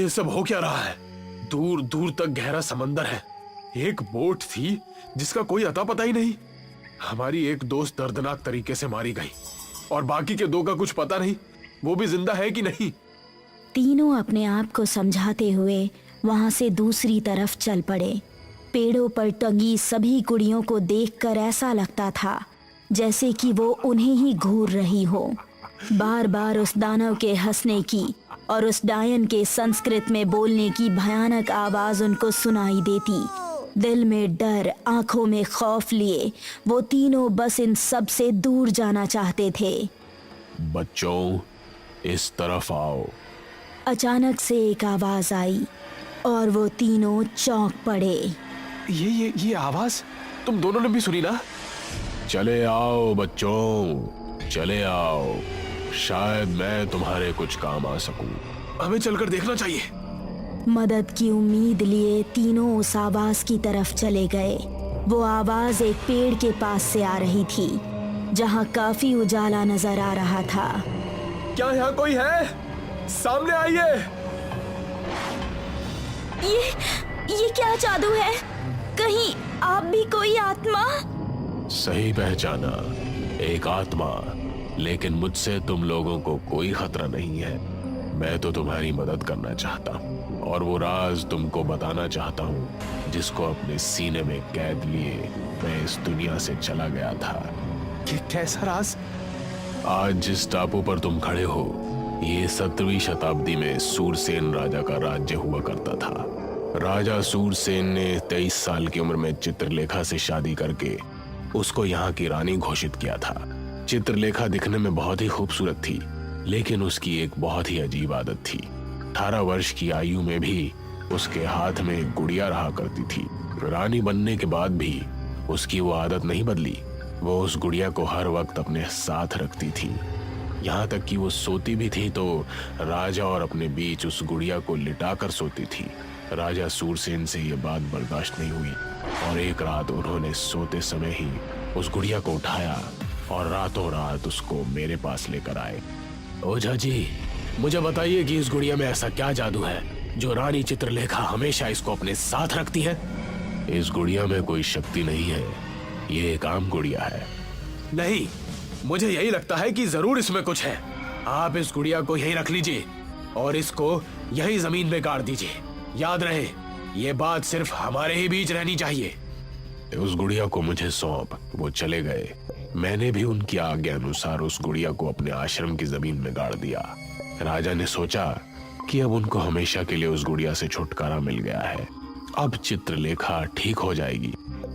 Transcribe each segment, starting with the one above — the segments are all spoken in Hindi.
ये सब हो क्या रहा है? दूर दूर तक गहरा समंदर है। एक बोट थी जिसका कोई अता पता ही नहीं। हमारी एक दोस्त दर्दनाक तरीके से मारी गई और बाकी के दो का कुछ पता नहीं, वो भी जिंदा है कि नहीं। तीनों अपने आप को समझाते हुए वहां से दूसरी तरफ चल पड़े। पेड़ों पर टंगी सभी कुड़ियों को देखकर ऐसा लगता था जैसे कि वो उन्हें ही घूर रही हो। बार बार उस दानव के हंसने की और उस डायन के संस्कृत में बोलने की भयानक आवाज उनको सुनाई देती। दिल में डर, आंखों में खौफ लिए वो तीनों बस इन सब से दूर जाना चाहते थे। बच्चों, इस तरफ आओ। अचानक से एक आवाज आई और वो तीनों चौंक पड़े। ये आवाज तुम दोनों ने भी सुनी ना? चले आओ बच्चों, चले आओ, शायद मैं तुम्हारे कुछ काम आ सकूं। हमें चलकर देखना चाहिए। मदद की उम्मीद लिए तीनों उस आवाज की तरफ चले गए। वो आवाज एक पेड़ के पास से आ रही थी जहां काफी उजाला नजर आ रहा था। क्या यहाँ कोई है? सामने आइए। ये क्या जादू है? कहीं आप भी कोई आत्मा? सही पहचाना, एक आत्मा। लेकिन मुझसे तुम लोगों को कोई खतरा नहीं है। मैं तो तुम्हारी मदद करना चाहता हूँ और वो राज तुमको बताना चाहता हूँ जिसको अपने सीने में कैद लिए मैं इस दुनिया से चला गया था। कैसा राज? आज जिस टापू पर तुम खड़े हो, ये 17वीं शताब्दी में सूरसेन राजा का राज्य हुआ करता था। राजा सूरसेन ने 23 साल की उम्र में चित्रलेखा से शादी करके उसको यहाँ की रानी घोषित किया था। चित्रलेखा दिखने में बहुत ही खूबसूरत थी, लेकिन उसकी एक बहुत ही अजीब आदत थी। 18 वर्ष की आयु में भी उसके हाथ में गुड़िया रहा करती थी। रानी बनने के बाद भी उसकी वो आदत नहीं बदली। वो उस गुड़िया को हर वक्त अपने साथ रखती थी। यहाँ तक कि वो सोती भी थी तो राजा और अपने बीच उस गुड़िया को लिटाकर सोती थी। राजा सूरसेन से ये बात बर्दाश्त नहीं हुई और एक रात उन्होंने सोते समय ही उस गुड़िया को उठाया और रातों रात उसको मेरे पास लेकर आए। ओझा जी, मुझे बताइए कि इस गुड़िया में ऐसा क्या जादू है जो रानी चित्रलेखा हमेशा इसको अपने साथ रखती है? इस गुड़िया में कोई शक्ति नहीं है, ये एक आम गुड़िया है। नहीं, मुझे यही लगता है कि जरूर इसमें कुछ है। आप इस गुड़िया को यहीं रख लीजिए और इसको यहीं जमीन में गाड़ दीजिए। याद रहे, ये बात सिर्फ हमारे ही बीच रहनी चाहिए। उस गुड़िया को मुझे सौंप। वो चले गए। मैंने भी उनकी आज्ञा अनुसार उस गुड़िया को अपने आश्रम की जमीन में गाड़ दिया। राजा ने सोचा कि अब उनको हमेशा के लिए उस गुड़िया से छुटकारा मिल गया है। अब चित्रलेखा ठीक हो जाएगी,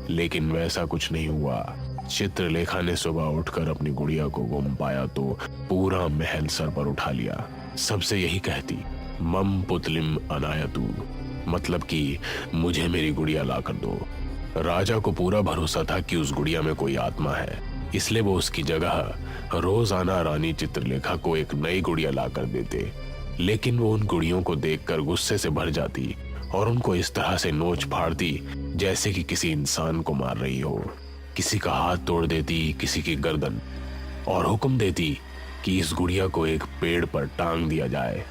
लेकिन वैसा कुछ नहीं हुआ। चित्रलेखा ने सुबह उठकर अपनी गुड़िया को गुम पाया तो पूरा महल सर पर उठा लिया। सबसे यही कहती, मम पुतलिम अनायतु, मतलब कि मुझे मेरी गुड़िया ला कर दो। राजा को पूरा भरोसा था कि उस गुड़िया में कोई आत्मा है, इसलिए वो उसकी जगह रोजाना रानी चित्रलेखा को एक नई गुड़िया ला कर देते। लेकिन वो उन गुड़ियों को देखकर गुस्से से भर जाती और उनको इस तरह से नोच फाड़ती जैसे कि किसी इंसान को मार रही हो। किसी का हाथ तोड़ देती, किसी की गर्दन, और हुक्म देती कि इस गुड़िया को एक पेड़ पर टांग दिया जाए।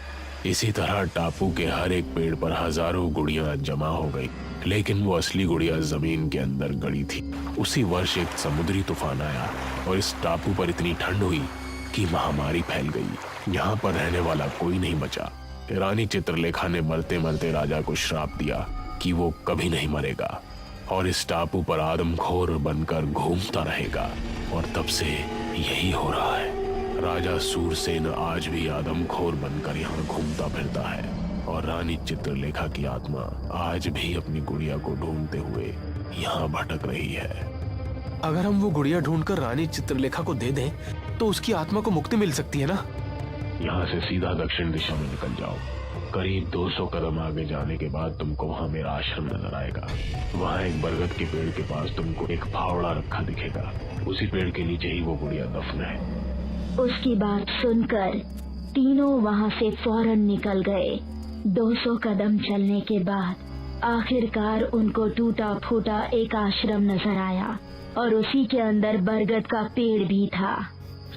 इसी तरह टापू के हर एक पेड़ पर हजारों गुड़ियां जमा हो गई, लेकिन वो असली गुड़िया जमीन के अंदर गड़ी थी। उसी वर्ष एक समुद्री तूफान आया और इस टापू पर इतनी ठंड हुई कि महामारी फैल गई। यहाँ पर रहने वाला कोई नहीं बचा। रानी चित्रलेखा ने मरते मरते राजा को श्राप दिया कि वो कभी नहीं मरेगा और इस टापू पर आदमखोर बनकर घूमता रहेगा। और तब से यही हो रहा है। राजा सूरसेन आज भी आदमखोर बनकर यहाँ घूमता फिरता है और रानी चित्रलेखा की आत्मा आज भी अपनी गुड़िया को ढूंढते हुए यहाँ भटक रही है। अगर हम वो गुड़िया ढूंढकर रानी चित्रलेखा को दे दें तो उसकी आत्मा को मुक्ति मिल सकती है ना? यहाँ से सीधा दक्षिण दिशा में निकल जाओ। करीब 200 कदम आगे जाने के बाद तुमको वहाँ मेरा आश्रम नजर आएगा। वहाँ एक बरगद के पेड़ के पास तुमको एक फावड़ा रखा दिखेगा। उसी पेड़ के नीचे ही वो गुड़िया दफन है। उसकी बात सुनकर तीनों वहाँ से फौरन निकल गए। 200 कदम चलने के बाद आखिरकार उनको टूटा फूटा एक आश्रम नजर आया और उसी के अंदर बरगद का पेड़ भी था।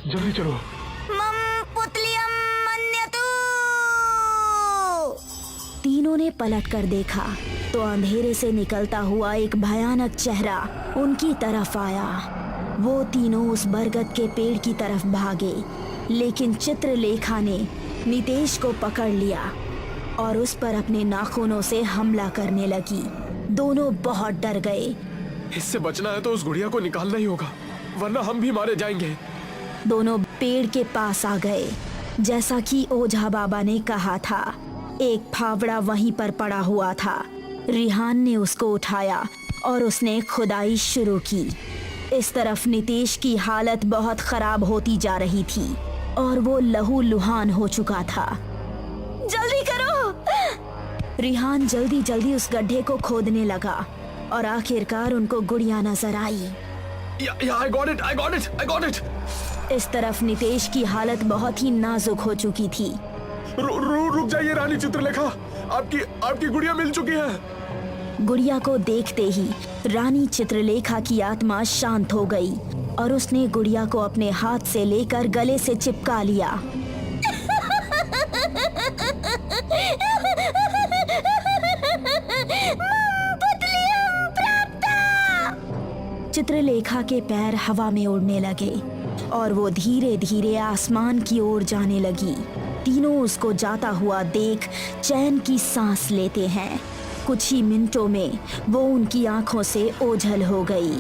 जल्दी चलो। तीनों ने पलट कर देखा तो अंधेरे से निकलता हुआ एक भयानक चेहरा उनकी तरफ आया। वो तीनों उस बरगद के पेड़ की तरफ भागे, लेकिन चित्रलेखा ने नितेश को पकड़ लिया और उस पर अपने नाखूनों से हमला करने लगी। दोनों बहुत डर गए। इससे बचना है तो उस गुड़िया को निकालना ही होगा, वरना हम भी मारे जाएंगे। दोनों पेड़ के पास आ गए। जैसा कि ओझा बाबा ने कहा था, एक फावड़ा वहीं पर पड़ा हुआ था। रिहान ने उसको उठाया और उसने खुदाई शुरू की। इस तरफ नितेश की हालत बहुत खराब होती जा रही थी और वो लहूलुहान हो चुका था। जल्दी करो! रिहान जल्दी जल्दी उस गड्ढे को खोदने लगा और आखिरकार उनको गुड़िया नजर आई। I got it! इस तरफ नितेश की हालत बहुत ही नाजुक हो चुकी थी। रुक जाइए रानी चित्रलेखा, आपकी गुड़िया मिल चुकी है। गुड़िया को देखते ही रानी चित्रलेखा की आत्मा शांत हो गई और उसने गुड़िया को अपने हाथ से लेकर गले से चिपका लिया। चित्रलेखा के पैर हवा में उड़ने लगे और वो धीरे धीरे आसमान की ओर जाने लगी। तीनों उसको जाता हुआ देख चैन की सांस लेते हैं। कुछ ही मिनटों में वो उनकी आंखों से ओझल हो गई।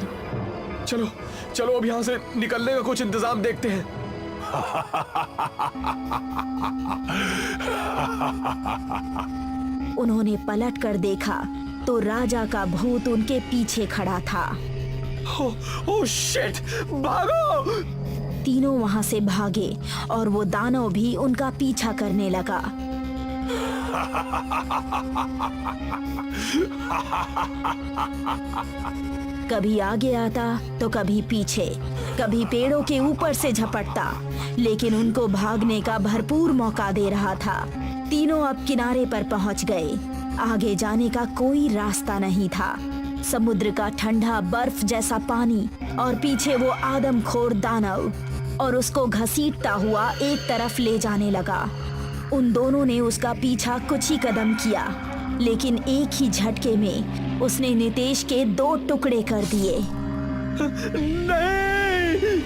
चलो अब यहाँ से निकलने का कुछ इंतजाम देखते हैं। उन्होंने पलट कर देखा तो राजा का भूत उनके पीछे खड़ा था। ओह शिट, भागो! तीनों वहां से भागे और वो दानव भी उनका पीछा करने लगा। कभी आगे आता तो कभी पीछे, कभी पेड़ों के ऊपर से झपटता, लेकिन उनको भागने का भरपूर मौका दे रहा था। तीनों अब किनारे पर पहुंच गए। आगे जाने का कोई रास्ता नहीं था। समुद्र का ठंडा बर्फ जैसा पानी और पीछे वो आदमखोर दानव और उसको घसीटता हुआ एक तरफ ले जाने लगा। उन दोनों ने उसका पीछा कुछ ही कदम किया, लेकिन एक ही झटके में उसने नितेश के 2 टुकड़े कर दिए। नहीं!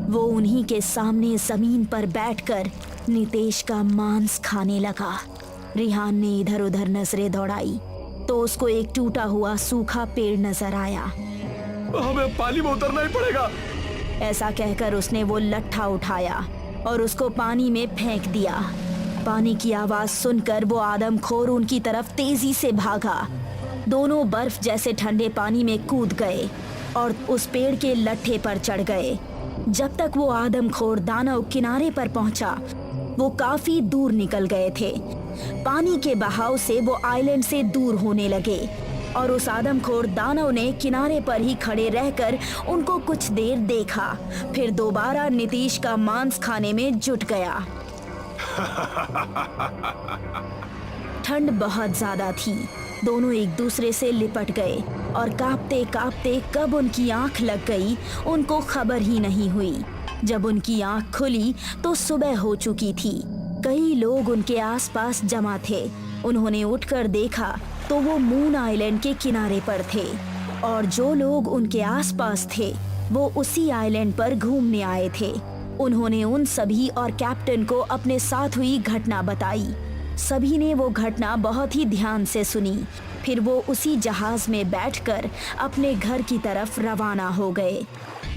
वो उन्हीं के सामने जमीन पर बैठकर नितेश का मांस खाने लगा। रिहान ने इधर उधर नजरें दौड़ाई तो उसको एक टूटा हुआ सूखा पेड़ नजर आया। हमें पानी में उतरना ही पड़ेगा। ऐसा कहकर उसने वो लट्ठा उठाया और उसको पानी में फेंक दिया। पानी की आवाज सुनकर वो आदमखोर उनकी तरफ तेजी से भागा। दोनों बर्फ जैसे ठंडे पानी में कूद गए और उस पेड़ के लट्ठे पर चढ़ गए। जब तक वो आदमखोर दानव किनारे पर पहुंचा, वो काफी दूर निकल गए थे। पानी के बहाव से वो आइलैंड से दूर होने लगे और उस आदमखोर दानव ने किनारे पर ही खड़े रहकर उनको कुछ देर देखा, फिर दोबारा नितेश का मांस खाने में जुट गया। ठंड बहुत ज्यादा थी। दोनों एक दूसरे से लिपट गए और कांपते कांपते कब उनकी आंख लग गई उनको खबर ही नहीं हुई। जब उनकी आंख खुली तो सुबह हो चुकी थी। कई लोग उनके आसपास जमा थे। उन्होंने उठकर देखा तो वो मून आइलैंड के किनारे पर थे और जो लोग उनके आसपास थे वो उसी आइलैंड पर घूमने आए थे। उन्होंने उन सभी और कैप्टन को अपने साथ हुई घटना बताई। सभी ने वो घटना बहुत ही ध्यान से सुनी। फिर वो उसी जहाज में बैठकर अपने घर की तरफ रवाना हो गए।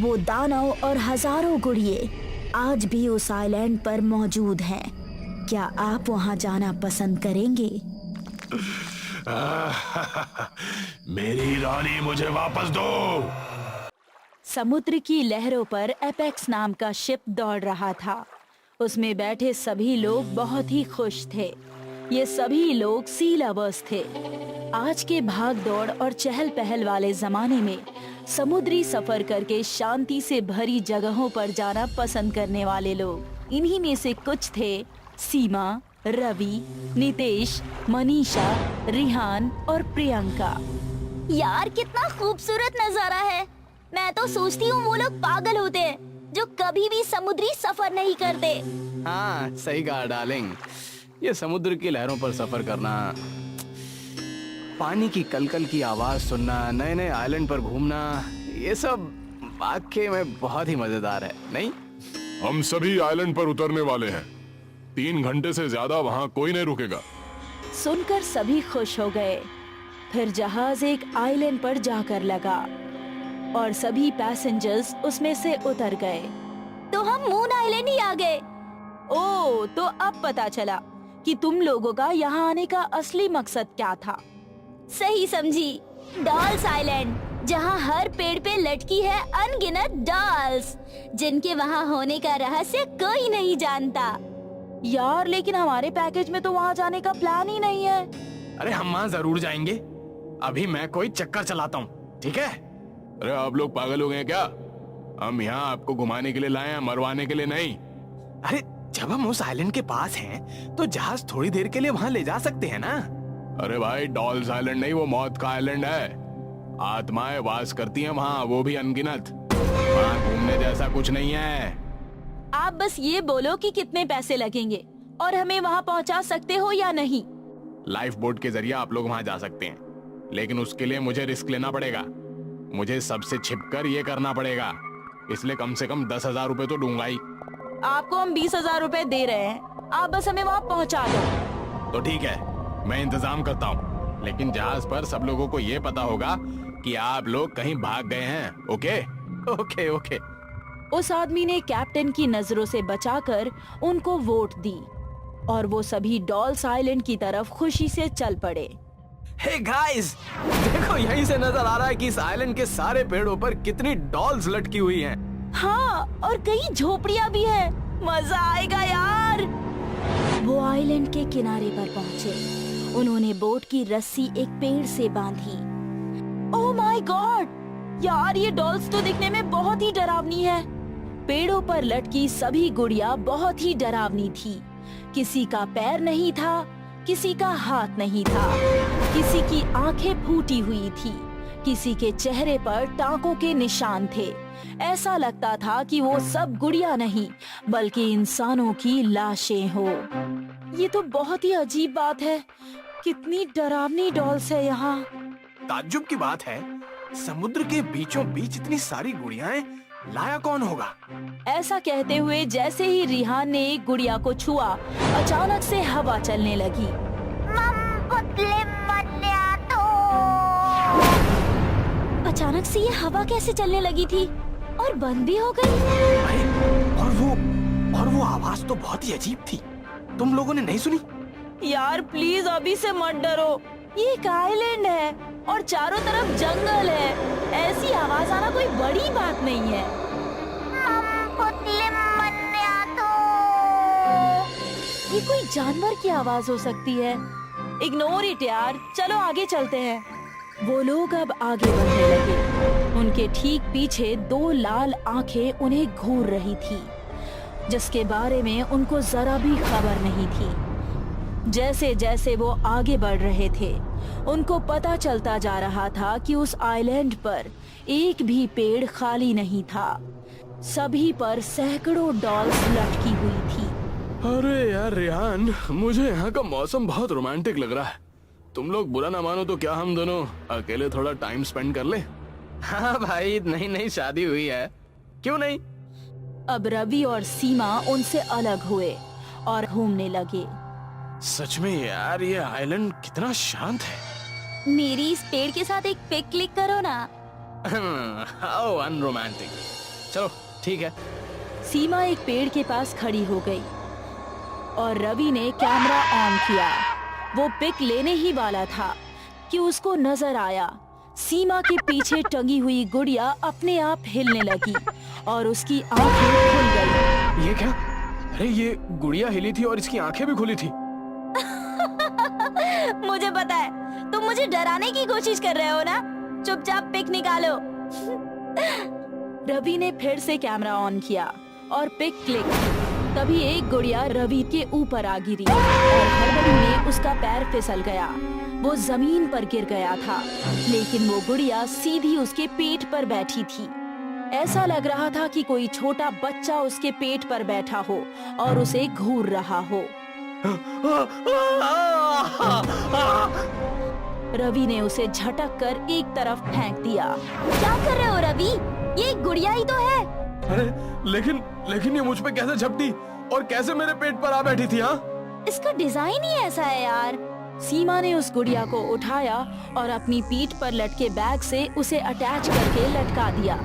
वो दानव और हजारों गुड़िए आज भी उस आइलैंड पर मौजूद हैं। क्या आप वहां जाना पसंद करेंगे? मेरी रानी मुझे वापस दो। समुद्र की लहरों पर एपेक्स नाम का शिप दौड़ रहा था। उसमें बैठे सभी लोग बहुत ही खुश थे। ये सभी लोग सी लवर्स थे। आज के भाग दौड़ और चहल पहल वाले जमाने में समुद्री सफर करके शांति से भरी जगहों पर जाना पसंद करने वाले लोग। इन्हीं में से कुछ थे सीमा, रवि, नितेश, मनीषा, रिहान और प्रियंका। यार कितना खूबसूरत नजारा है। मैं तो सोचती हूँ वो लोग पागल होते हैं। जो कभी भी समुद्री सफर नहीं करते। हाँ सही कहा डार्लिंग, ये समुद्र की लहरों पर सफर करना, पानी की कलकल की आवाज सुनना, नए नए आइलैंड पर घूमना, ये सब वाकई में बहुत ही मजेदार है, नहीं? हम सभी आइलैंड पर उतरने वाले हैं। 3 घंटे से ज्यादा वहाँ कोई नहीं रुकेगा। सुनकर सभी खुश हो गए। फिर जहाज एक आइलैंड पर जाकर लगा और सभी पैसेंजर्स उसमें से उतर गए। तो हम मून आइलैंड ही आ गए। ओह, तो अब पता चला कि तुम लोगों का यहाँ आने का असली मकसद क्या था। सही समझी, डॉल्स आइलैंड, जहाँ हर पेड़ पे लटकी है अनगिनत डॉल्स, जिनके वहाँ होने का रहस्य कोई नहीं जानता। यार, लेकिन हमारे पैकेज में तो वहाँ जाने का प्लान ही नहीं है। अरे हम वहाँ जरूर जाएंगे। अभी मैं कोई चक्कर चलाता हूँ, ठीक है? अरे आप लोग पागल हो गए हैं क्या? हम यहाँ आपको घुमाने के लिए लाए हैं, मरवाने के लिए नहीं। अरे जब हम उस आइलैंड के पास हैं, तो जहाज थोड़ी देर के लिए वहाँ ले जा सकते हैं ना? अरे भाई, डॉल्स आइलैंड नहीं, वो मौत का आइलैंड है। आत्माएं वास करती हैं वहाँ, वो भी अनगिनत। वहाँ घूमने जैसा कुछ नहीं है। आप बस ये बोलो कि कितने पैसे लगेंगे और हमें वहाँ पहुँचा सकते हो या नहीं। लाइफ बोट के जरिए आप लोग वहाँ जा सकते हैं, लेकिन उसके लिए मुझे रिस्क लेना पड़ेगा। मुझे सबसे छिपकर ये करना पड़ेगा, इसलिए कम से कम 10,000 रुपए तो दूंगा ही। आपको हम 20,000 रुपए दे रहे हैं, आप बस हमें वहाँ पहुँचा दो। तो ठीक है, मैं इंतजाम करता हूँ, लेकिन जहाज पर सब लोगों को ये पता होगा कि आप लोग कहीं भाग गए हैं। ओके? Okay okay. उस आदमी ने कैप्टन की नजरों से बचाकर उनको वोट दी और वो सभी डॉल्स आइलैंड की तरफ खुशी से चल पड़े। हे गाइस, देखो यहीं से नजर आ रहा है कि इस आइलैंड के सारे पेड़ों पर कितनी डॉल्स लटकी हुई हैं। हाँ, और कई झोपड़ियाँ भी हैं। मजा आएगा यार। वो आइलैंड के किनारे पर पहुँचे। उन्होंने बोट की रस्सी एक पेड़ से बांधी। ओह माय गॉड, यार ये डॉल्स तो दिखने में बहुत ही डरावनी है। पेड़ों पर लटकी सभी गुड़िया बहुत ही डरावनी थी। किसी का पैर नहीं था, किसी का हाथ नहीं था, किसी की आंखें फूटी हुई थी, किसी के चेहरे पर टांकों के निशान थे। ऐसा लगता था कि वो सब गुड़िया नहीं बल्कि इंसानों की लाशें हो। ये तो बहुत ही अजीब बात है। कितनी डरावनी डॉल्स है यहाँ। ताज्जुब की बात है, समुद्र के बीचों बीच इतनी सारी गुड़ियाएं लाया कौन होगा? ऐसा कहते हुए जैसे ही रिहान ने एक गुड़िया को छुआ, अचानक से हवा चलने लगी। अचानक से ये हवा कैसे चलने लगी थी और बंद भी हो गई? अरे और वो आवाज तो बहुत ही अजीब थी। तुम लोगों ने नहीं सुनी? यार प्लीज अभी से मत डरो। ये एक आइलैंड है और चारों तरफ जंगल है। ऐसी आवाज आना कोई बड़ी बात नहीं है। ये कोई जानवर की आवाज हो सकती है। इग्नोर इट यार, चलो आगे चलते हैं। वो लोग अब आगे बढ़ने लगे। उनके ठीक पीछे 2 लाल आंखें उन्हें घूर रही थी, जिसके बारे में उनको जरा भी खबर नहीं थी। जैसे जैसे वो आगे बढ़ रहे थे, उनको पता चलता जा रहा था कि उस आइलैंड पर एक भी पेड़ खाली नहीं था। सभी पर सैकड़ों डॉल्स लटकी हुई थी। अरे यार रिहान, मुझे यहाँ का मौसम बहुत रोमांटिक लग रहा है। तुम लोग बुरा ना मानो तो क्या हम दोनों अकेले थोड़ा टाइम स्पेंड कर ले? हाँ भाई, नई शादी हुई है, क्यों नहीं? अब रवि और सीमा उनसे अलग हुए और घूमने लगे। सच में यार, ये आइलैंड कितना शांत है। मेरी इस पेड़ के साथ एक पिक क्लिक करो ना। How unromantic. चलो ठीक है। सीमा एक पेड़ के पास खड़ी हो गई और रवि ने कैमरा ऑन किया। वो पिक लेने ही वाला था कि उसको नजर आया सीमा के पीछे टंगी हुई गुड़िया अपने आप हिलने लगी और उसकी आंखें खुल गई। ये क्या? अरे ये गुड़िया हिली थी और इसकी आंखें भी खुली थी। मुझे पता है, तुम मुझे डराने की कोशिश कर रहे हो ना। चुपचाप पिक निकालो। रवि ने फिर से कैमरा ऑन किया और पिक क्लिक की। तभी एक गुड़िया रवि के ऊपर आ गिरी और हड़बड़ी में उसका पैर फिसल गया। वो जमीन पर गिर गया था, लेकिन वो गुड़िया सीधी उसके पेट पर बैठी थी। ऐसा लग रहा था कि कोई छोटा बच्चा उसके पेट पर बैठा हो और उसे घूर रहा हो। रवि ने उसे झटक कर एक तरफ फेंक दिया। क्या कर रहे हो रवि? ये एक गुड़िया ही तो है। अरे लेकिन ये मुझ पे कैसे झपटी और कैसे मेरे पेट पर आ बैठी थी? हाँ, इसका डिजाइन ही ऐसा है यार। सीमा ने उस गुड़िया को उठाया और अपनी पीठ पर लटके बैग से उसे अटैच करके लटका दिया।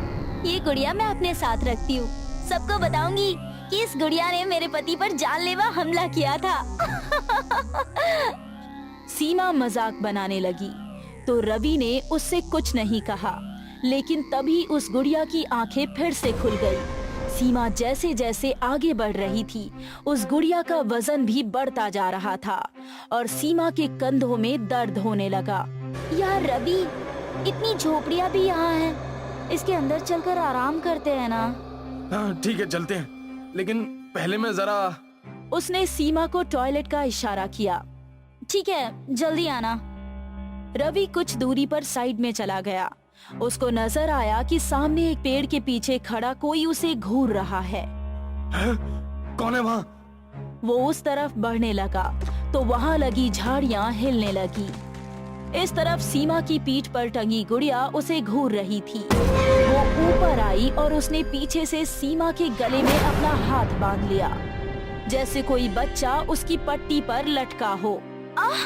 ये गुड़िया मैं अपने साथ रखती हूँ। सबको बताऊंगी कि इस गुड़िया ने मेरे पति पर जानलेवा हमला किया था। सीमा मजाक बनाने लगी तो रवि ने उससे कुछ नहीं कहा, लेकिन तभी उस गुड़िया की आंखें फिर से खुल गई। सीमा जैसे जैसे आगे बढ़ रही थी, उस गुड़िया का वजन भी बढ़ता जा रहा था और सीमा के कंधों में दर्द होने लगा। यार रवि, इतनी झोपड़ियां भी यहाँ हैं, इसके अंदर चलकर आराम करते हैं ना? हाँ ठीक है, चलते हैं, लेकिन पहले मैं जरा। उसने सीमा को टॉयलेट का इशारा किया। ठीक है, जल्दी आना। रवि कुछ दूरी पर साइड में चला गया। उसको नजर आया कि सामने एक पेड़ के पीछे खड़ा कोई उसे घूर रहा है। कौन है वहाँ? वो उस तरफ बढ़ने लगा तो वहाँ लगी झाड़ियाँ हिलने लगी। इस तरफ सीमा की पीठ पर टंगी गुड़िया उसे घूर रही थी। वो ऊपर आई और उसने पीछे से सीमा के गले में अपना हाथ बांध लिया, जैसे कोई बच्चा उसकी पट्टी पर लटका हो। आह,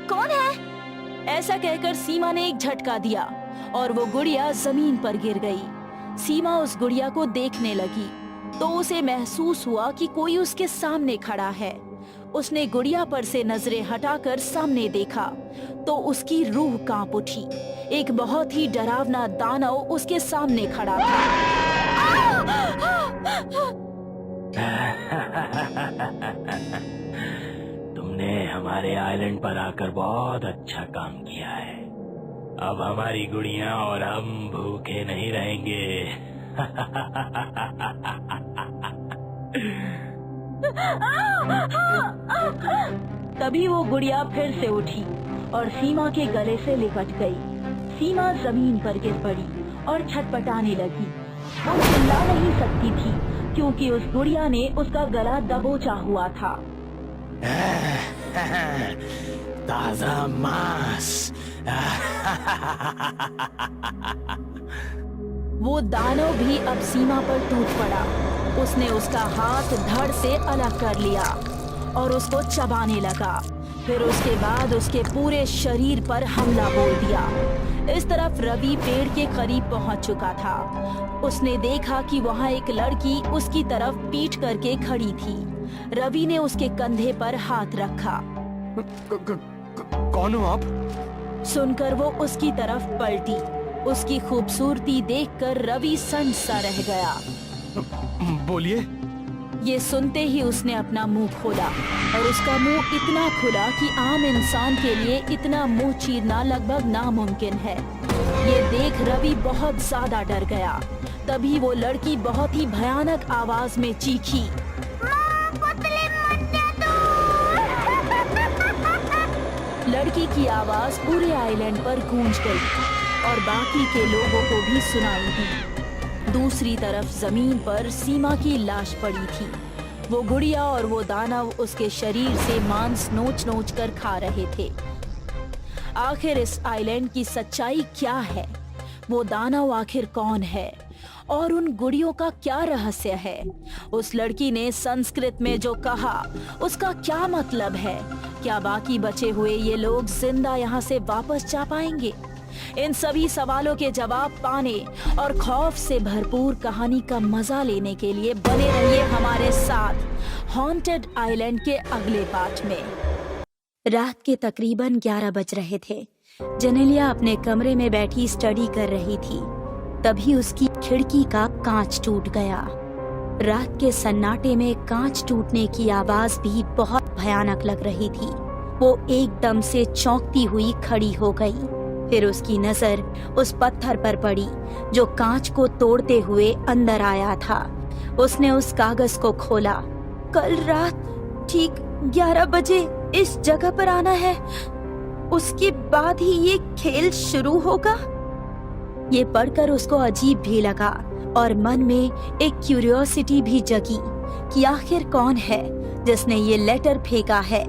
कौन है? ऐसा कहकर सीमा ने एक झटका दिया और वो गुड़िया जमीन पर गिर गई। सीमा उस गुड़िया को देखने लगी तो उसे महसूस हुआ कि कोई उसके सामने खड़ा है। उसने गुड़िया पर से नजरें हटाकर सामने देखा तो उसकी रूह कांप उठी। एक बहुत ही डरावना दानव उसके सामने खड़ा था। तुमने हमारे आइलैंड पर आकर बहुत अच्छा काम किया है। अब हमारी गुड़िया और हम भूखे नहीं रहेंगे। तभी वो गुड़िया फिर से उठी और सीमा के गले से लिपट गई। सीमा जमीन पर गिर पड़ी और छटपटाने लगी। वो चिल्ला नहीं सकती थी क्योंकि उस गुड़िया ने उसका गला दबोचा हुआ था। ताजा मांस। वो दानव भी अब सीमा पर टूट पड़ा। उसने उसका हाथ धड़ से अलग कर लिया और उसको चबाने लगा। फिर उसके बाद उसके पूरे शरीर पर हमला बोल दिया। इस तरफ रवि पेड़ के करीब पहुंच चुका था। उसने देखा कि वहां एक लड़की उसकी तरफ पीठ करके खड़ी थी। रवि ने उसके कंधे पर हाथ रखा। कौन हो आप? सुनकर वो उसकी तरफ पलटी। उसकी खूबसूरती देखकर रवि सन्न सा रह गया। बोलिए। ये सुनते ही उसने अपना मुंह खोला और उसका मुंह इतना खुला कि आम इंसान के लिए इतना मुंह चीरना लगभग नामुमकिन है। ये देख रवि बहुत ज्यादा डर गया। तभी वो लड़की बहुत ही भयानक आवाज में चीखी। लड़की की आवाज पूरे आइलैंड पर गूंज गई और बाकी के लोगों को भी सुनाई दी। दूसरी तरफ जमीन पर सीमा की लाश पड़ी थी। वो गुड़िया और वो दानव उसके शरीर से मांस नोच नोच कर खा रहे थे। आखिर इस आइलैंड की सच्चाई क्या है? वो दानव आखिर कौन है और उन गुड़ियों का क्या रहस्य है? उस लड़की ने संस्कृत में जो कहा उसका क्या मतलब है? क्या बाकी बचे हुए ये लोग जिंदा यहाँ से वापस जा पाएंगे? इन सभी सवालों के जवाब पाने और खौफ से भरपूर कहानी का मजा लेने के लिए बने रहिए हमारे साथ हॉन्टेड आइलैंड के अगले पार्ट में। रात के तकरीबन 11 बज रहे थे। जेनेलिया अपने कमरे में बैठी स्टडी कर रही थी। तभी उसकी खिड़की का कांच टूट गया। रात के सन्नाटे में कांच टूटने की आवाज भी बहुत भयानक लग रही थी। वो एकदम से चौंकती हुई खड़ी हो गई। फिर उसकी नजर उस पत्थर पर पड़ी जो कांच को तोड़ते हुए अंदर आया था। उसने उस कागज को खोला। कल रात ठीक 11 बजे इस जगह पर आना है, उसके बाद ही ये खेल शुरू होगा। ये पढ़कर उसको अजीब भी लगा, और मन में एक क्यूरियोसिटी भी जगी कि आखिर कौन है जिसने ये लेटर फेंका है।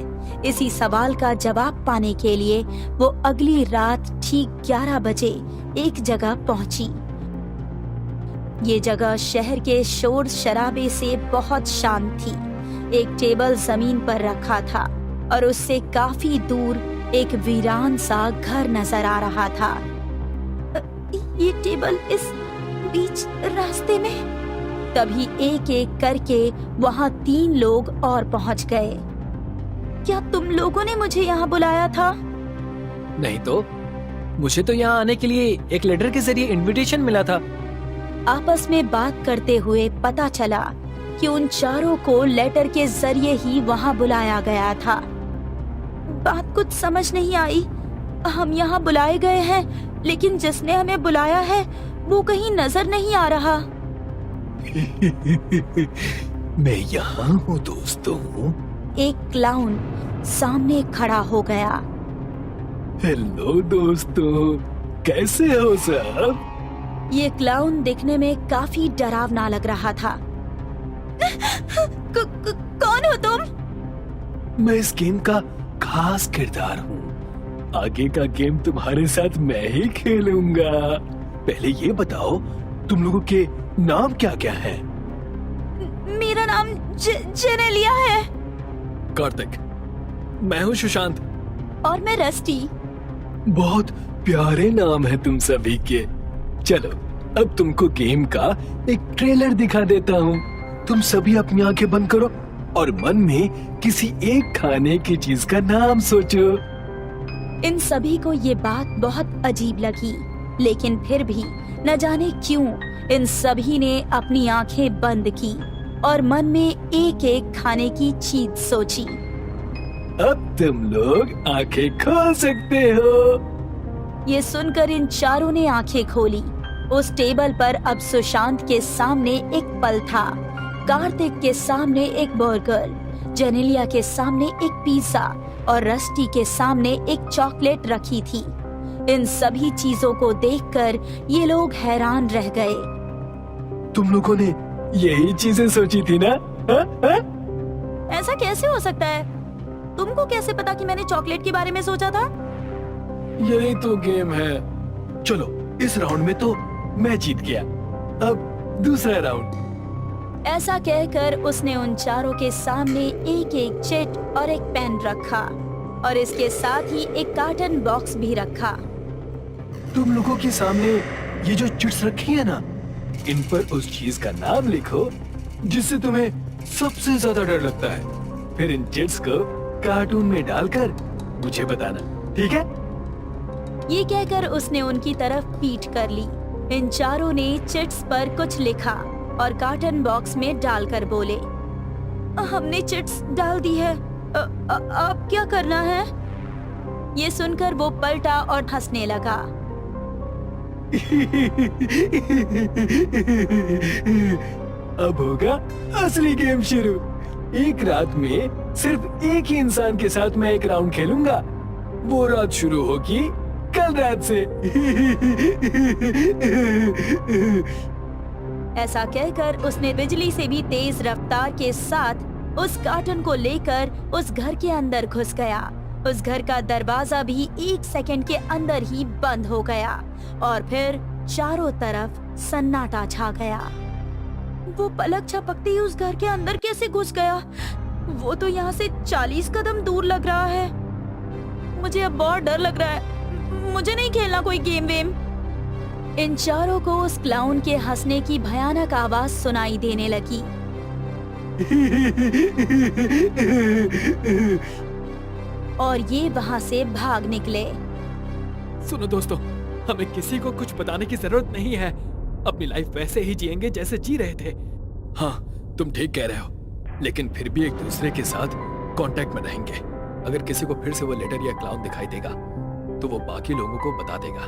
इसी सवाल का जवाब पाने के लिए वो अगली रात ठीक 11 बजे एक जगह पहुंची। ये जगह शहर के शोर शराबे से बहुत शांत थी। एक टेबल जमीन पर रखा था और उससे काफी दूर एक वीरान सा घर नजर आ रहा था। ये टेबल इस बीच रास्ते में। तभी एक एक करके वहां 3 लोग और पहुंच गए। क्या तुम लोगों ने मुझे यहाँ बुलाया था? नहीं तो, मुझे तो यहाँ आने के लिए एक लेटर के जरिए इनविटेशन मिला था। आपस में बात करते हुए पता चला कि उन चारों को लेटर के जरिए ही वहाँ बुलाया गया था। बात कुछ समझ नहीं आई। हम यहाँ बुलाए गए हैं, लेकिन जिसने हमें बुलाया है वो कहीं नजर नहीं आ रहा। मैं यहाँ हूँ दोस्तों। एक क्लाउन सामने खड़ा हो गया। हेलो दोस्तों, कैसे हो सब? ये क्लाउन दिखने में काफी डरावना लग रहा था। कौन हो तुम? मैं इस गेम का खास किरदार हूँ। आगे का गेम तुम्हारे साथ मैं ही खेलूंगा। पहले ये बताओ, तुम लोगों के नाम क्या क्या है? मेरा नाम जेनेलिया है। कार्तिक। मैं हूँ सुशांत। और मैं रस्टी। बहुत प्यारे नाम है तुम सभी के। चलो, अब तुमको गेम का एक ट्रेलर दिखा देता हूँ। तुम सभी अपनी आंखें बंद करो और मन में किसी एक खाने की चीज का नाम सोचो। इन सभी को ये बात बहुत अजीब लगी, लेकिन फिर भी न जाने क्यों इन सभी ने अपनी आंखें बंद की और मन में एक एक खाने की चीज सोची। अब तुम लोग आंखें खोल सकते हो। ये सुनकर इन चारों ने आंखें खोली। उस टेबल पर अब सुशांत के सामने एक फल था, कार्तिक के सामने एक बर्गर, जेनेलिया के सामने एक पिज्जा और रस्टी के सामने एक चॉकलेट रखी थी। इन सभी चीजों को देखकर ये लोग हैरान रह गए। तुम लोगों ने यही चीजें सोची थी ना? हा? ऐसा कैसे हो सकता है? तुमको कैसे पता कि मैंने चॉकलेट के बारे में सोचा था? यही तो गेम है। चलो, इस राउंड में तो मैं जीत गया। अब दूसरा राउंड। ऐसा कहकर उसने उन चारों के सामने एक एक चिट और एक पेन रखा और इसके साथ ही एक कार्टन बॉक्स भी रखा। तुम लोगों के सामने ये जो चिट्स रखी है ना, इन पर उस चीज का नाम लिखो जिससे तुम्हें सबसे ज्यादा डर लगता है। फिर इन चिट्स को कार्टून में डालकर मुझे बताना, ठीक है? ये कहकर उसने उनकी तरफ पीठ कर ली। इन चारों ने चिट्स पर कुछ लिखा और कार्टन बॉक्स में डालकर बोले, हमने चिट्स डाल दी है। अब क्या करना है? ये सुनकर वो पलटा और हंसने लगा। अब होगा असली गेम शुरू। एक रात में सिर्फ एक ही इंसान के साथ मैं एक राउंड खेलूंगा। वो रात शुरू होगी कल रात से। ऐसा कहकर उसने बिजली से भी तेज रफ्तार के साथ उस कार्टन को लेकर उस घर के अंदर घुस गया। उस घर का दरवाजा भी 1 सेकंड के अंदर ही बंद हो गया और फिर चारों तरफ सन्नाटा छा गया। वो पलक झपकते ही उस घर के अंदर कैसे घुस गया? वो तो यहाँ से 40 कदम दूर लग रहा है। मुझे अब बहुत डर लग रहा है। मुझे नहीं खेलना कोई गेम वेम। इन चारों को उस क्लाउन के हंसने की भयानक आवाज सुनाई देने लगी। और ये वहाँ से भाग निकले। सुनो दोस्तों, हमें किसी को कुछ बताने की जरूरत नहीं है। अपनी लाइफ वैसे ही जिएंगे जैसे जी रहे थे। हाँ, तुम ठीक कह रहे हो, लेकिन फिर भी एक दूसरे के साथ कांटेक्ट में रहेंगे। अगर किसी को फिर से वो लेटर या क्लाउन दिखाई देगा तो वो बाकी लोगों को बता देगा।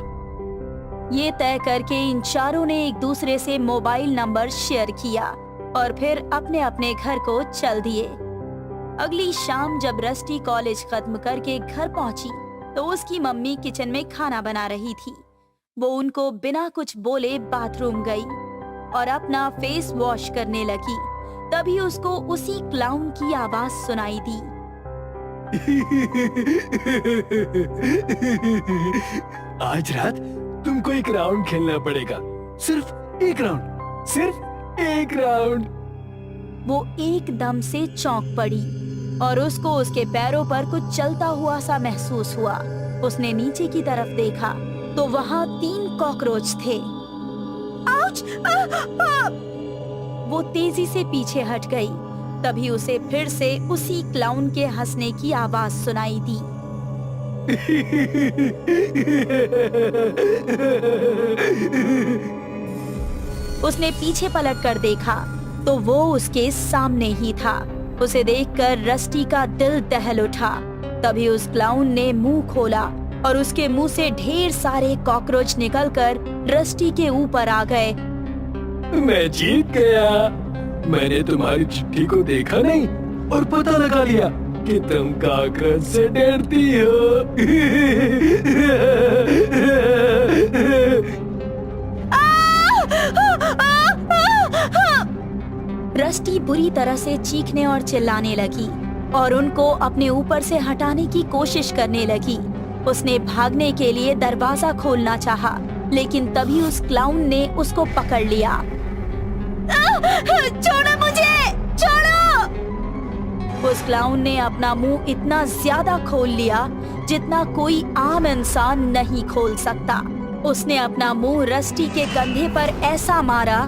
ये तय करके इन चारों ने एक दूसरे से मोबाइल नंबर शेयर किया और फिर अपने अपने घर को चल दिए। अगली शाम जब रस्टी कॉलेज खत्म करके घर पहुंची तो उसकी मम्मी किचन में खाना बना रही थी। वो उनको बिना कुछ बोले बाथरूम गई। और अपना फेस वॉश करने लगी। तभी उसको उसी क्लाउन की आवाज सुनाई दी। आज रात तुमको एक राउंड खेलना पड़ेगा, सिर्फ एक राउंड, सिर्फ एक राउंड। वो एकदम से चौंक पड़ी और उसको उसके पैरों पर कुछ चलता हुआ सा महसूस हुआ। उसने नीचे की तरफ देखा तो वहाँ 3 कॉकरोच थे। आउच! वो तेजी से पीछे हट गई। तभी उसे फिर से उसी क्लाउन के हंसने की आवाज सुनाई दी। उसने पीछे पलट कर देखा तो वो उसके सामने ही था। उसे देखकर रस्टी का दिल दहल उठा। तभी उस क्लाउन ने मुंह खोला और उसके मुंह से ढेर सारे कॉकरोच निकलकर रस्टी के ऊपर आ गए। मैं जीत गया। मैंने तुम्हारी चिट्ठी को देखा नहीं और पता लगा लिया कि तुम कॉकरोच से डरती हो। रस्टी बुरी तरह से चीखने और चिल्लाने लगी और उनको अपने ऊपर से हटाने की कोशिश करने लगी। उसने भागने के लिए दरवाजा खोलना चाहा, लेकिन तभी उस क्लाउन ने उसको पकड़ लिया। छोड़ो मुझे, छोड़ो! उस क्लाउन ने अपना मुंह इतना ज्यादा खोल लिया जितना कोई आम इंसान नहीं खोल सकता। उसने अपना मुंह रस्टी के कंधे पर ऐसा मारा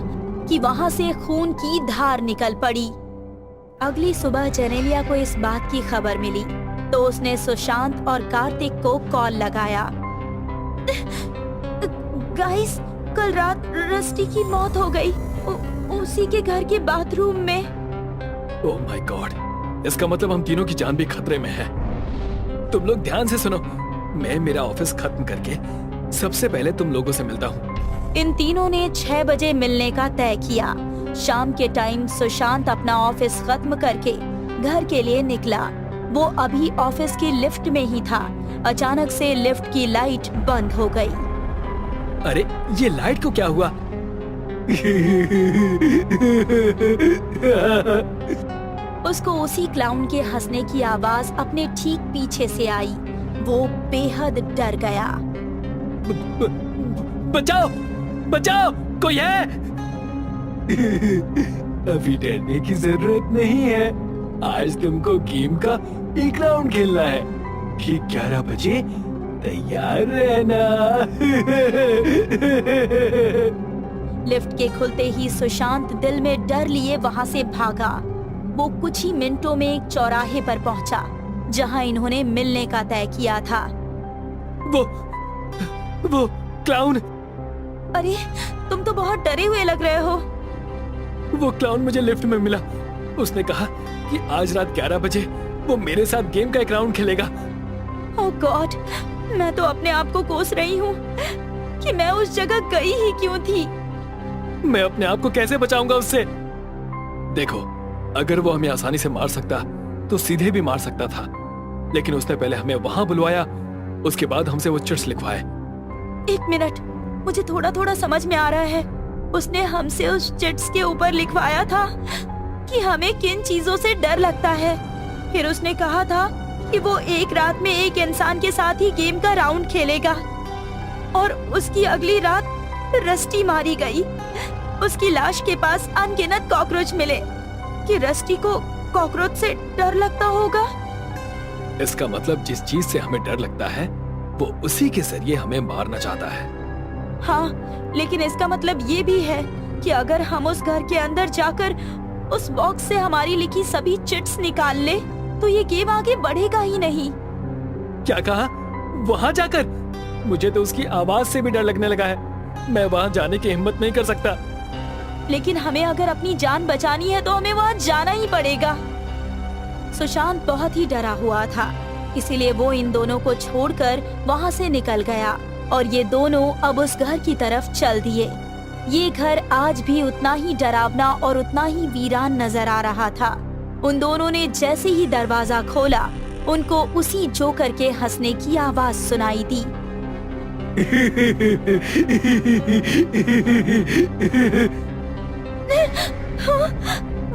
कि वहाँ से खून की धार निकल पड़ी। अगली सुबह जेनेलिया को इस बात की खबर मिली तो उसने सुशांत और कार्तिक को कॉल लगाया। गाइस, कल रात रस्टी की मौत हो गई, उसी के घर के बाथरूम में। ओह माय गॉड, इसका मतलब हम तीनों की जान भी खतरे में है। तुम लोग ध्यान से सुनो, मैं मेरा ऑफिस खत्म करके सबसे पहले तुम लोगों से मिलता हूँ। इन तीनों ने 6 बजे मिलने का तय किया। शाम के टाइम सुशांत अपना ऑफिस खत्म करके घर के लिए निकला। वो अभी ऑफिस की लिफ्ट में ही था। अचानक से लिफ्ट की लाइट बंद हो गई। अरे ये लाइट को क्या हुआ? उसको उसी क्लाउन के हंसने की आवाज अपने ठीक पीछे से आई। वो बेहद डर गया। बचाओ, बचाओ, कोई है? अभी डरने की जरूरत नहीं है। आज तुमको गेम का एक राउंड खेलना है। ठीक 11 बजे तैयार रहना। लिफ्ट के खुलते ही सुशांत दिल में डर लिए वहाँ से भागा। वो कुछ ही मिनटों में एक चौराहे पर पहुंचा जहाँ इन्होंने मिलने का तय किया था। वो क्लाउन। अरे, तुम तो बहुत डरे हुए लग रहे हो। वो क्लाउन मुझे लिफ्ट में मिला। उसने कहा कि आज रात 11 बजे वो मेरे साथ गेम का एक राउंड खेलेगा। ओह गॉड, मैं तो अपने आप को कोस रही हूँ कि मैं उस जगह गई ही क्यों थी। मैं अपने आप को कैसे बचाऊंगा उससे? देखो, अगर वो हमें आसानी से मार सकता तो सीधे भी मार सकता था, लेकिन उसने पहले हमें वहां बुलवाया, उसके बाद हमसे वो चिट्स लिखवाए। एक मिनट, मुझे थोड़ा थोड़ा समझ में आ रहा है। उसने हमसे उस चिट्स के ऊपर लिखवाया था कि हमें किन चीजों से डर लगता है। फिर उसने कहा था कि वो एक रात में एक इंसान के साथ ही गेम का राउंड खेलेगा और उसकी अगली रात रस्टी मारी गई। उसकी लाश के पास अनगिनत कॉकरोच मिले। कि रस्टी को कॉकरोच से डर लगता होगा। इसका मतलब जिस चीज से हमें डर लगता है वो उसी के जरिए हमें मारना चाहता है। हाँ, लेकिन इसका मतलब ये भी है कि अगर हम उस घर के अंदर जाकर उस बॉक्स से हमारी लिखी सभी चिट्स निकाल ले तो ये गेम आगे बढ़ेगा ही नहीं। क्या कहा? वहाँ जाकर? मुझे तो उसकी आवाज से भी डर लगने लगा है। मैं वहाँ जाने की हिम्मत नहीं कर सकता। लेकिन हमें अगर अपनी जान बचानी है तो हमें वहाँ जाना ही पड़ेगा। सुशांत बहुत ही डरा हुआ था, इसीलिए वो इन दोनों को छोड़कर वहाँ से निकल गया और ये दोनों अब उस घर की तरफ चल दिए। ये घर आज भी उतना ही डरावना और उतना ही वीरान नजर आ रहा था। उन दोनों ने जैसे ही दरवाजा खोला, उनको उसी जोकर के हंसने की आवाज सुनाई दी।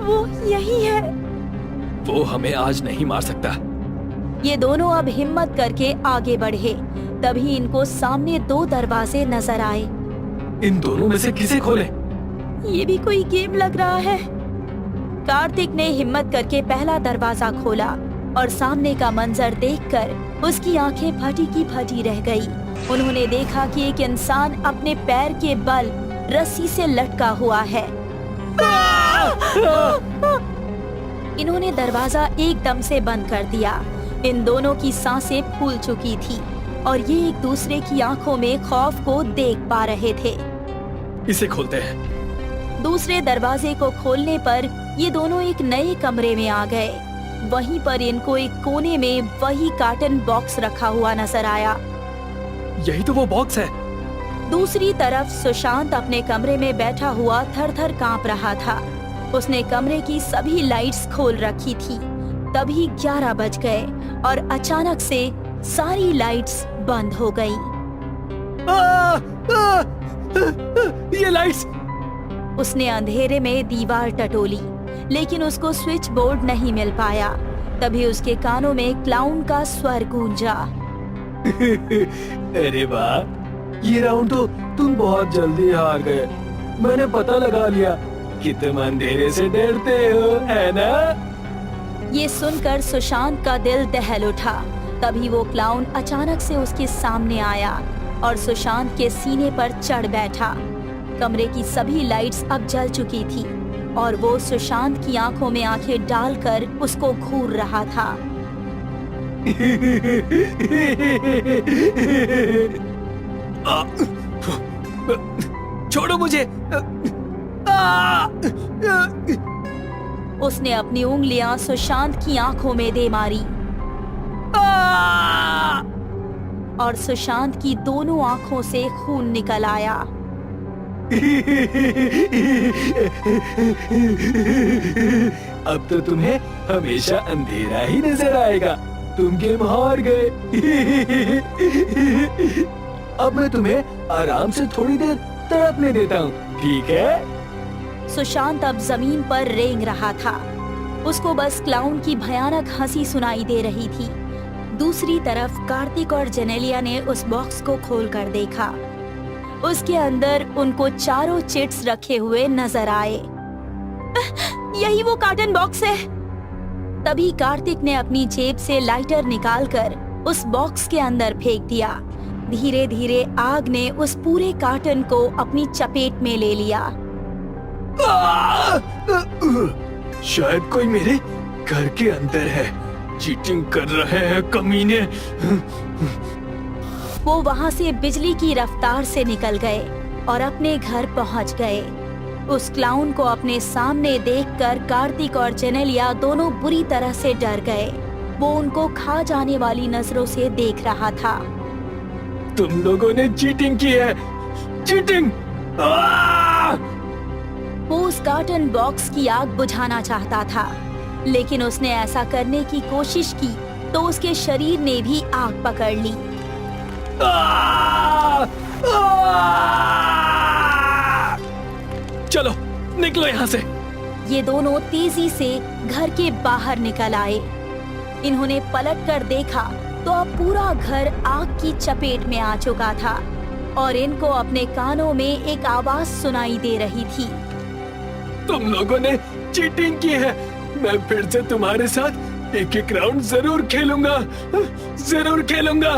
वो यही है। वो हमें आज नहीं मार सकता। ये दोनों अब हिम्मत करके आगे बढ़े। तभी इनको सामने 2 दरवाजे नजर आए। इन दोनों में से किसे खोले? ये भी कोई गेम लग रहा है। कार्तिक ने हिम्मत करके पहला दरवाजा खोला और सामने का मंजर देखकर उसकी आंखें फटी की फटी रह गई। उन्होंने देखा कि एक इंसान अपने पैर के बल रस्सी से लटका हुआ है। इन्होंने दरवाजा एकदम से बंद कर दिया। इन दोनों की सांसें फूल चुकी थी और ये एक दूसरे की आंखों में खौफ को देख पा रहे थे। इसे खोलते हैं। दूसरे दरवाजे को खोलने पर ये दोनों एक नए कमरे में आ गए। वहीं पर इनको एक कोने में वही कार्टन बॉक्स रखा हुआ नजर आया। यही तो वो बॉक्स है। दूसरी तरफ सुशांत अपने कमरे में बैठा हुआ थर-थर कांप रहा था। उसने कमरे की सभी लाइट्स खोल रखी थी। तभी 11 बज गए और अचानक से सारी लाइट्स बंद हो गई। ये लाइट्स! उसने अंधेरे में दीवार टटोली, लेकिन उसको स्विच बोर्ड नहीं मिल पाया। तभी उसके कानों में क्लाउन का स्वर गूंजा। अरे वाह, ये राउंड तो तुम बहुत जल्दी हार गए। मैंने पता लगा लिया कि तुम अंधेरे से डरते हो, है ना? ये सुनकर सुशांत का दिल दहल उठा। तभी वो क्लाउन अचानक से उसके सामने आया और सुशांत के सीने पर चढ़ बैठा। कमरे की सभी लाइट्स अब जल चुकी थी और वो सुशांत की आंखों में आंखें डालकर उसको घूर रहा था। छोड़ो मुझे! उसने अपनी उंगलियां सुशांत की आंखों में दे मारी और सुशांत की दोनों आंखों से खून निकल आया। अब तो तुम्हें हमेशा अंधेरा ही नजर आएगा। तुम गेम हार गए। अब मैं तुम्हें आराम से थोड़ी देर तड़पने देता हूँ, ठीक है? सुशांत अब जमीन पर रेंग रहा था। उसको बस क्लाउन की भयानक हंसी सुनाई दे रही थी। दूसरी तरफ कार्तिक और जेनेलिया ने उस बॉक्स को खोलकर देखा। उसके अंदर उनको चारों चिट्स रखे हुए नजर आए। यही वो कार्टन बॉक्स है। तभी कार्तिक ने अपनी जेब से लाइटर निकालकर उस बॉक्स के अंदर फेंक दिया। धीरे धीरे आग ने उस पूरे कार्टन को अपनी चपेट में ले लिया। शायद कोई मेरे घर के अंदर है। चीटिंग कर रहे हैं कमीने। वो वहाँ से बिजली की रफ्तार से निकल गए और अपने घर पहुँच गए। उस क्लाउन को अपने सामने देखकर कार्तिक और जेनेलिया दोनों बुरी तरह से डर गए। वो उनको खा जाने वाली नजरों से देख रहा था। तुम लोगों ने चीटिंग की है। चीटिंग! वो उस कार्टन बॉक्स की आग बुझाना चाहता था, लेकिन उसने ऐसा करने की कोशिश की तो उसके शरीर ने भी आग पकड़ ली। चलो निकलो यहाँ से। ये दोनों तेजी से घर के बाहर निकल आए। इन्होंने पलटकर देखा तो अब पूरा घर आग की चपेट में आ चुका था और इनको अपने कानों में एक आवाज सुनाई दे रही थी। तुम लोगों ने चीटिंग की है। मैं फिर से तुम्हारे साथ एक एक राउंड जरूर खेलूंगा, जरूर खेलूंगा।